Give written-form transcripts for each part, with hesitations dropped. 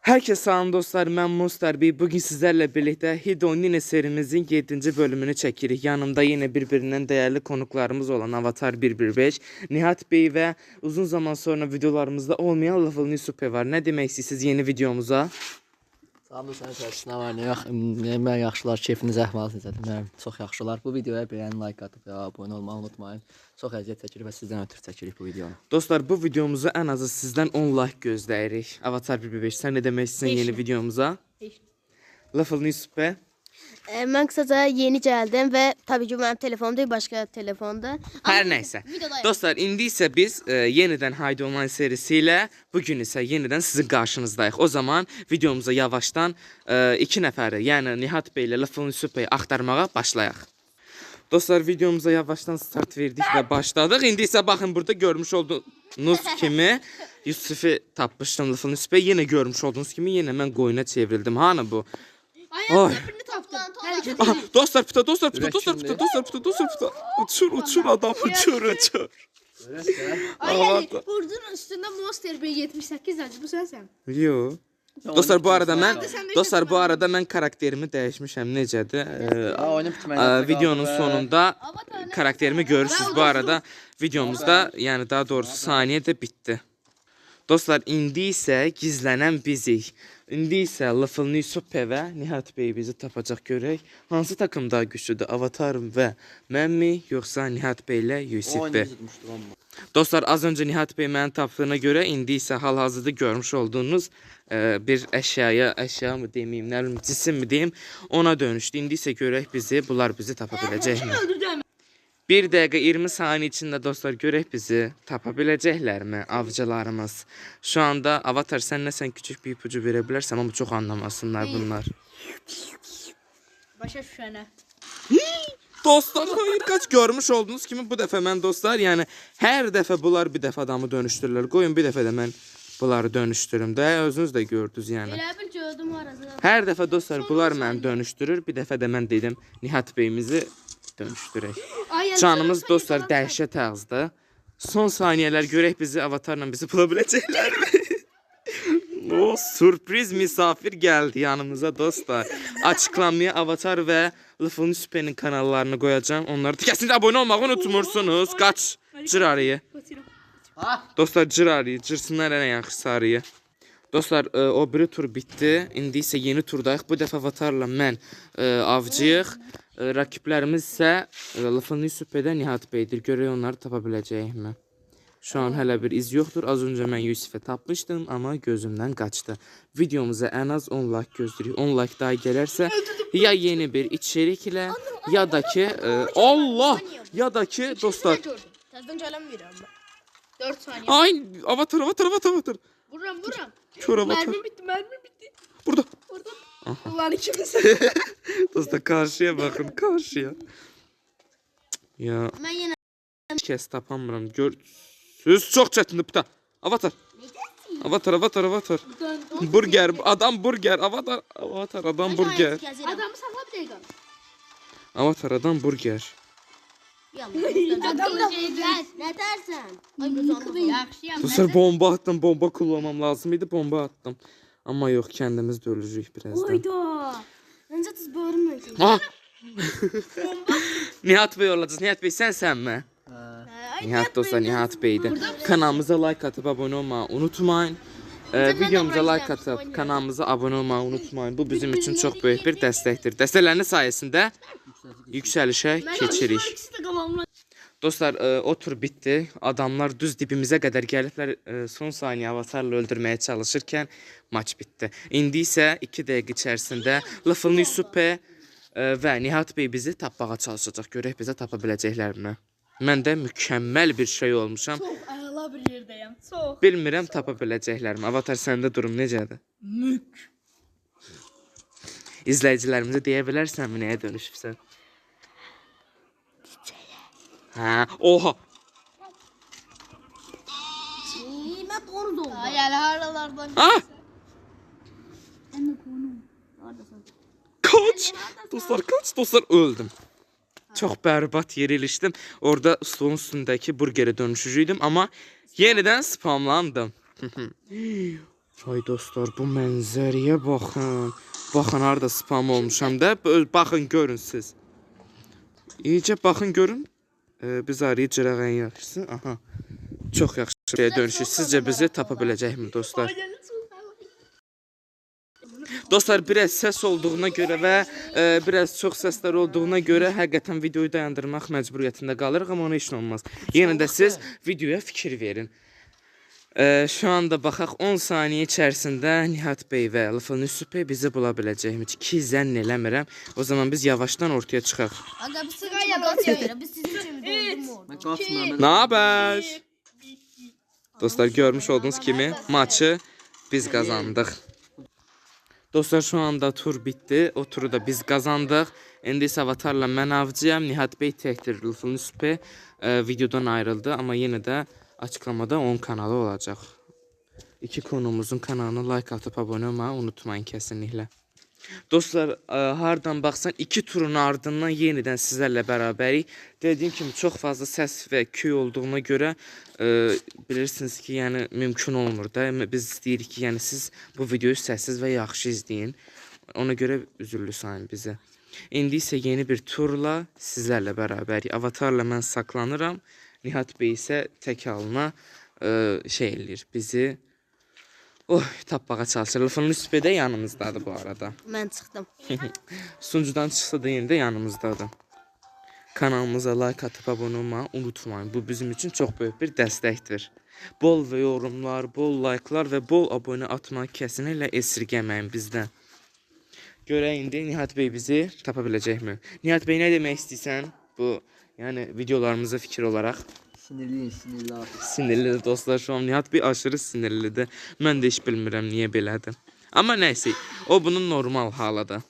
Herkese salam dostlar, mən Monster Bey. Bugün sizlerle birlikte Hidden Nine serimizin 7. bölümünü çekirik. Yanımda yine birbirinden değerli konuklarımız olan Avatar 115, Nihat Bey ve uzun zaman sonra videolarımızda olmayan Level Nisupe var. Ne demek istəyirsiniz yeni videomuza? Salam dostlar, nə var, nə yox. Mən yaxşılar, keyfiniz əhvalınız nədir? Mənim çox yaxşılar. Bu videoya beğeni, like atıp abone olmayı unutmayın. Çox əziyyət çəkirik və sizdən ötürü çəkirik bu videonu. Dostlar, bu videomuzu en azı sizden 10 like gözləyirik. Avatar 115, sen ne demek istəyirsən yeni videomuza? Level Nisupe. Ben kısaca yeni geldim ve tabii ki benim telefonum değil başka telefonda. Her neyse. Dostlar, indi isə biz yeniden Haydi Online serisiyle bugün ise yeniden sizin karşınızdayıq. O zaman videomuza yavaştan iki nəfəri, yəni Nihat Bey ile Level Nisupe'yi axtarmağa başlayaq. Dostlar, videomuza yavaştan start verdik ve başladık. İndi isə baxın, burada görmüş olduğunuz kimi Yusufi tapmışdım Level Nisupe. Yine görmüş olduğunuz kimi yine mən qoyuna çevrildim. Hanı bu? Ay. Ah, dostlar pıta. Uçur adam, uçur. Ay, burdun üstünde Monster Bey 78 acı bu sensen. Yo. Dostlar, bu arada mən karakterimi dəyişmişəm. Necədir? Videonun sonunda karakterimi görürsünüz. Bu arada videomuzda, yəni daha doğrusu saniye de bitti. Dostlar, indi isə gizlənən bizik. İndi isə Level Nisupe ve Nihat Bey bizi tapacaq görək. Hansı takım daha güçlüdür? Avatarım ve mən mi, yoxsa Nihat Bey ile Yusuf Bey? Dostlar, az önce Nihat Bey mənim tapdığına göre indi isə hal-hazırda görmüş olduğunuz bir eşya mı demeyeyim, nə bilim, cisim mi diyeyim, ona dönüştü. İndi isə görək bunlar bizi tapa biləcəkmi? 1 dəqiqə 20 saniye içinde dostlar görək bizi tapa biləcəklərmi avcılarımız? Şu anda Avatar, sən küçük bir ipucu verebilirsən, ama çok anlamasınlar bunlar. Başa düşənə. Dostlar, hayır, kaç görmüş olduğunuz kimi bu dəfə mən dostlar, yəni hər dəfə bunlar bir dəfə adamı dönüşdürürlər. Qoyun bir dəfə də mən bunları dönüşdürüm də, özünüz də gördünüz yəni. Elə bil gördüm arasında. Hər dəfə dostlar bunlar məni dönüşdürür, bir dəfə də mən dedim Nihat Beyimizi dönüşdürək. Canımız dostlar dəhşət ağızda. Son saniyeler görək bizi Avatarla bizi bula biləcəklərmi? O sürpriz misafir geldi yanımıza dostlar. Açıklamaya Avatar ve Level Nisupe'nin kanallarını koyacağım. Onları kesinlikle abone olmayı unutmursunuz. Kaç cır arayı. Dostlar, cır arayı. Cırsınlar en yaxşısı arayı. Dostlar, o biri tur bitti. İndi isə yeni turdayıq. Bu dəfə Avatarla mən avcıyıq. Rakiplərimiz isə Level Nisupe'də Nihat Bey'dir. Görək onları tapa biləcəyikmi? Şu an hələ bir iz yoxdur. Az öncə mən Yusuf'e tapmışdım, ama gözümdən qaçdı. Videomuza en az 10 like gözləyirik. 10 like daha gələrsə ya yeni bir içerik ilə, ya da ki Allah, ya da ki dostlar. Təzdən gələm verirəm. 4 saniye. Ay, Avatar. Vuram. Kör Avatar. Mermi bitti. Burada. Ulan ikimiz. Dostlar, karşıya bakın, karşıya. Ya. Ben yine Kes tapamıram. Söz çok çətindir pıta. Avatar. Avatar. Burger, adam burger. Avatar adam burger. adamı sakla bir dakika. Avatar adam burger. Adam da ne dersen? Yaxşı. Dostlar, bomba attım. Bomba kullanmam lazımydı. Bomba attım. Ama yok, kendimiz de öləcəyik birazdan. Oyda. Bence tuz bölünmüyor. Ha! Nihat Bey olacağız. Nihat Bey, sen mi? Nihat dostlar, Nihat Bey'di. Kanalımıza like atıp abone olmayı unutmayın. Videomuza like atıp kanalımıza abone olmayı unutmayın. Bu bizim için çok büyük bir destektir. Destekleriniz sayesinde yükselişe keçirik. Dostlar, o tur bitti. Adamlar düz dibimize kadar gelipler. Son saniye Avatarla öldürmeye çalışırken maç bitti. İndi ise 2 dəqiqə içerisinde Level Nisupe ve Nihat Bey bizi tapmağa çalışacak. Görək bize tapa biləcəklərmi? Mən də mükemmel bir şey olmuşam. Çok ağla bir yerdeyim. Çok. Bilmirəm tapa biləcəklərmi. Avatar, səndə durum necədir? Mük. İzləyicilərimizə deyə bilərsənmi nəyə dönüşübsən? Ha, oha. Ben doğru doğru. Ay hele aralardan. Ah! Kaç! Dostlar, kaç! Dostlar, öldüm. Çok berbat yer iliştim. Orada stolun üstündeki burgere dönüşücüydüm ama yeniden spamlandım. Ay dostlar, bu mənzərəyə baxın. Baxın harda spam olmuşam da. Baxın görün siz. İyice baxın görün. Biz arayı cırağın yaxşısı. Aha. Çox yaxşı şeyə dönüşür. Sizcə bizi tapa biləcəkmi dostlar? Dostlar, biraz ses olduğuna görə və biraz çox səslər olduğuna görə həqiqətən videoyu dayandırmaq məcburiyyətində qalırıq, amma ona heç nə olmaz. Yenə də siz videoya fikir verin. Şu anda baxaq 10 saniyə içərisində Nihat bəy və Lıfıl Yusuf bəy bizi bula biləcəkmi ki, zənn eləmirəm. O zaman biz yavaşdan ortaya çıxaq. Aga biz sizin için qaçmayırıq. Biz sizin için doldum orada. Ne haber? Dostlar, görmüş olduğunuz kimi maçı biz kazandıq. Dostlar, şu anda tur bitti. O turu da biz kazandıq. İndi isə Avatarla mən avcıyam. Nihat bəy təkdir, Lıfıl Yusuf bəy videodan ayrıldı. Amma yenə də açıklamada 10 kanalı olacaq. İki konumuzun kanalına like atıp abone olmayı unutmayın kesinlikle. Dostlar, hardan baxsan 2 turun ardından yenidən sizlərlə bərabərik. Dediyim kimi çox fazla səs və küy olduğuna görə bilirsiniz ki, yəni mümkün olmur da. Biz istəyirik ki, yəni siz bu videoyu səssiz və yaxşı izləyin. Ona görə üzürlü sayın bizi. İndi isə yeni bir turla sizlərlə bərabərik. Avatarla mən saklanıram. Nihat bəy isə tək halına şey eləyir bizi. Tapmağa çalışır. Lıfıl Yusuf bəy də yanımızdadır bu arada. Mən çıxdım. Sunucudan çıxsa da yenə də yanımızdadır. Kanalımıza like atıp abone olmayı unutmayın. Bu bizim için çok büyük bir dəstəkdir. Bol və yorumlar, bol like'lar və bol abone atmayı kesinlikle esirgəməyin bizdən. Görək indi Nihat bəy bizi tapa biləcəkmi? Nihat bəy, nə demək istəyirsən bu, yəni videolarımıza fikir olarak? Sinirliyim, sinirli abi. Sinirlidir dostlar, şu an Nihat bəy aşırı sinirlidir. Mən də heç bilmirəm niyə belədir. Amma nəysə, o bunun normal halıdır.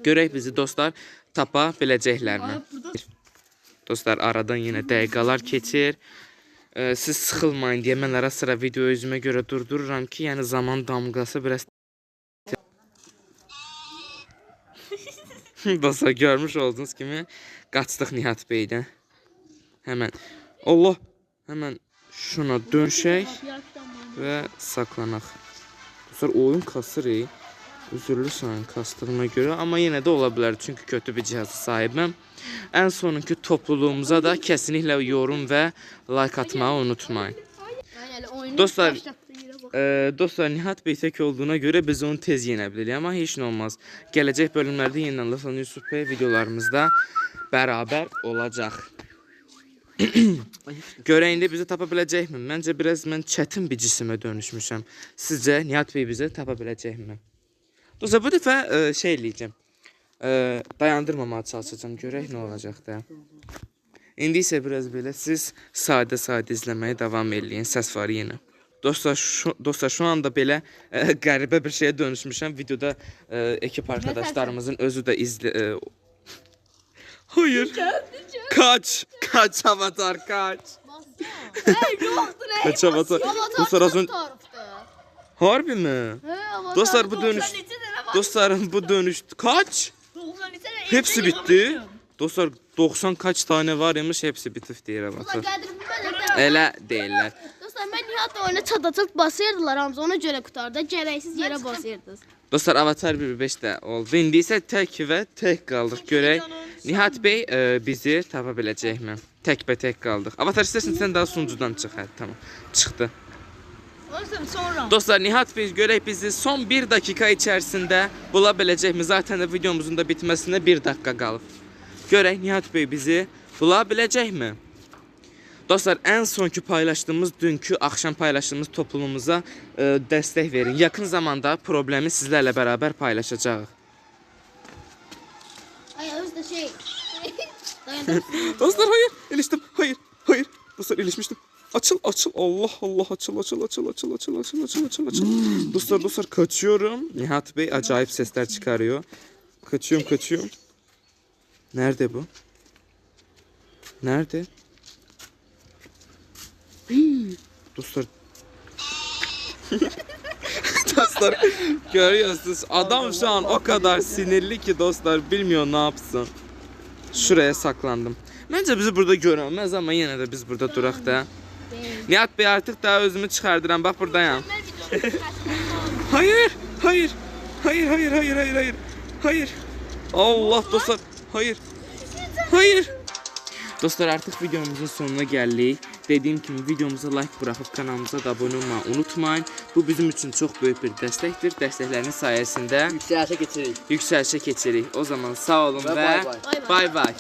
Görək bizi dostlar tapa biləcəklərmi? Dostlar, aradan yenə dəqiqələr keçir. Siz sıxılmayın deyə mən ara sıra video özümə görə durdururam ki, yəni zaman damğası biraz... Dostlar, görmüş olduğunuz kimi qaçdıq Nihat bəydən. Hemen Allah, hemen şuna dönşək və saklanaq. Dostlar, oyun kasır üzürlü sayın kastığına göre, ama yine de ola bilər çünkü kötü bir cihazı sahibim. En sonunki topluluğumuza da kesinlikle yorum ve like atmayı unutmayın. Dostlar, dostlar, Nihat bəy tək olduğuna göre biz onu tez yenə bilirik, ama heç nə olmaz. Gələcək bölümlərdə yeniden Lıfıl Yusuf bəy videolarımızda beraber olacaq. Görək indi bizi tapa biləcəkmi? Məncə biraz mən çətin bir cisimə dönüşmüşəm. Sizcə Nihat bəy bizi tapa biləcəkmi? Dostlar, bu dəfə şey eləyəcəm. Dayandırmamağa çalışacağım. Görək nə olacaq da. İndi isə biraz belə siz sadə-sadə izləməyə davam eləyin. Səs var yenə. Dostlar, şu anda belə qəribə bir şeyə dönüşmüşəm. Videoda ekip arkadaşlarımızın özü də Hayır. Kaç. Kaç Avatar, kaç. Kaç Avatar. Dostlar, az önce... Harbi mi? Dostlar, bu dönüş... Dostlarım, bu dönüş... Kaç? Hepsi bitti. Dostlar, 90 kaç tane var imiş, hepsi bitip deyir Avatar. Elə deyirlər. Dostlar, mən Nihatla oyuna çat basırdılar hamısı, ona görə qutarda gərəksiz yerə basırdınız. Dostlar, Avatar 1.5 də oldu. İndi isə tək və tək qaldıq. Görək Nihat bəy bizi tapa biləcəkmi? Təkbətək qaldıq. Avatar, istərsən sən daha sunucudan çıx. Hə, tamam. Çıxdı. Dostlar, Nihat bəy görək bizi son 1 dakika içərisində bula biləcəkmi? Zaten də videomuzun da bitməsinə 1 dakika qalıb. Görək Nihat bəy bizi bula biləcəkmi? Dostlar, en sonki paylaştığımız, dünkü akşam paylaştığımız topluluğumuza dəstək verin. Yakın zamanda problemi sizlerle beraber paylaşacağız. Ay, özdə şey. Dostlar, hayır, iliştim. Hayır, hayır. Dostlar, ilişmiştim. Açıl, açıl. Allah Allah, açıl, açıl, açıl, açıl, açıl, açıl, açıl, açıl, açıl. Dostlar, kaçıyorum. Nihat Bey acayip sesler çıkarıyor. Kaçıyorum, kaçıyorum. Nerede bu? Nerede? Dostlar. Dostlar, görüyorsunuz, adam şu an o kadar sinirli ki dostlar, bilmiyor ne yapsın. Şuraya saklandım. Bence bizi burada göremez, ama yine de biz burada durak da. Nihat Bey, artık daha özümü çıxardıram. Bak buradayım. Hayır. Hayır. Hayır, hayır, hayır, hayır, hayır. Hayır. Allah dostlar. Hayır. Hayır. Dostlar artık videomuzun sonuna geldik. Dediğim kimi videomuza like bırakıp kanalımıza da abone olmayı unutmayın. Bu bizim için çok büyük bir destektir. Destekleriniz sayesinde Yükselişe keçirik. yükselişe keçirik. O zaman sağ olun Ve ve bay bay. bay bay.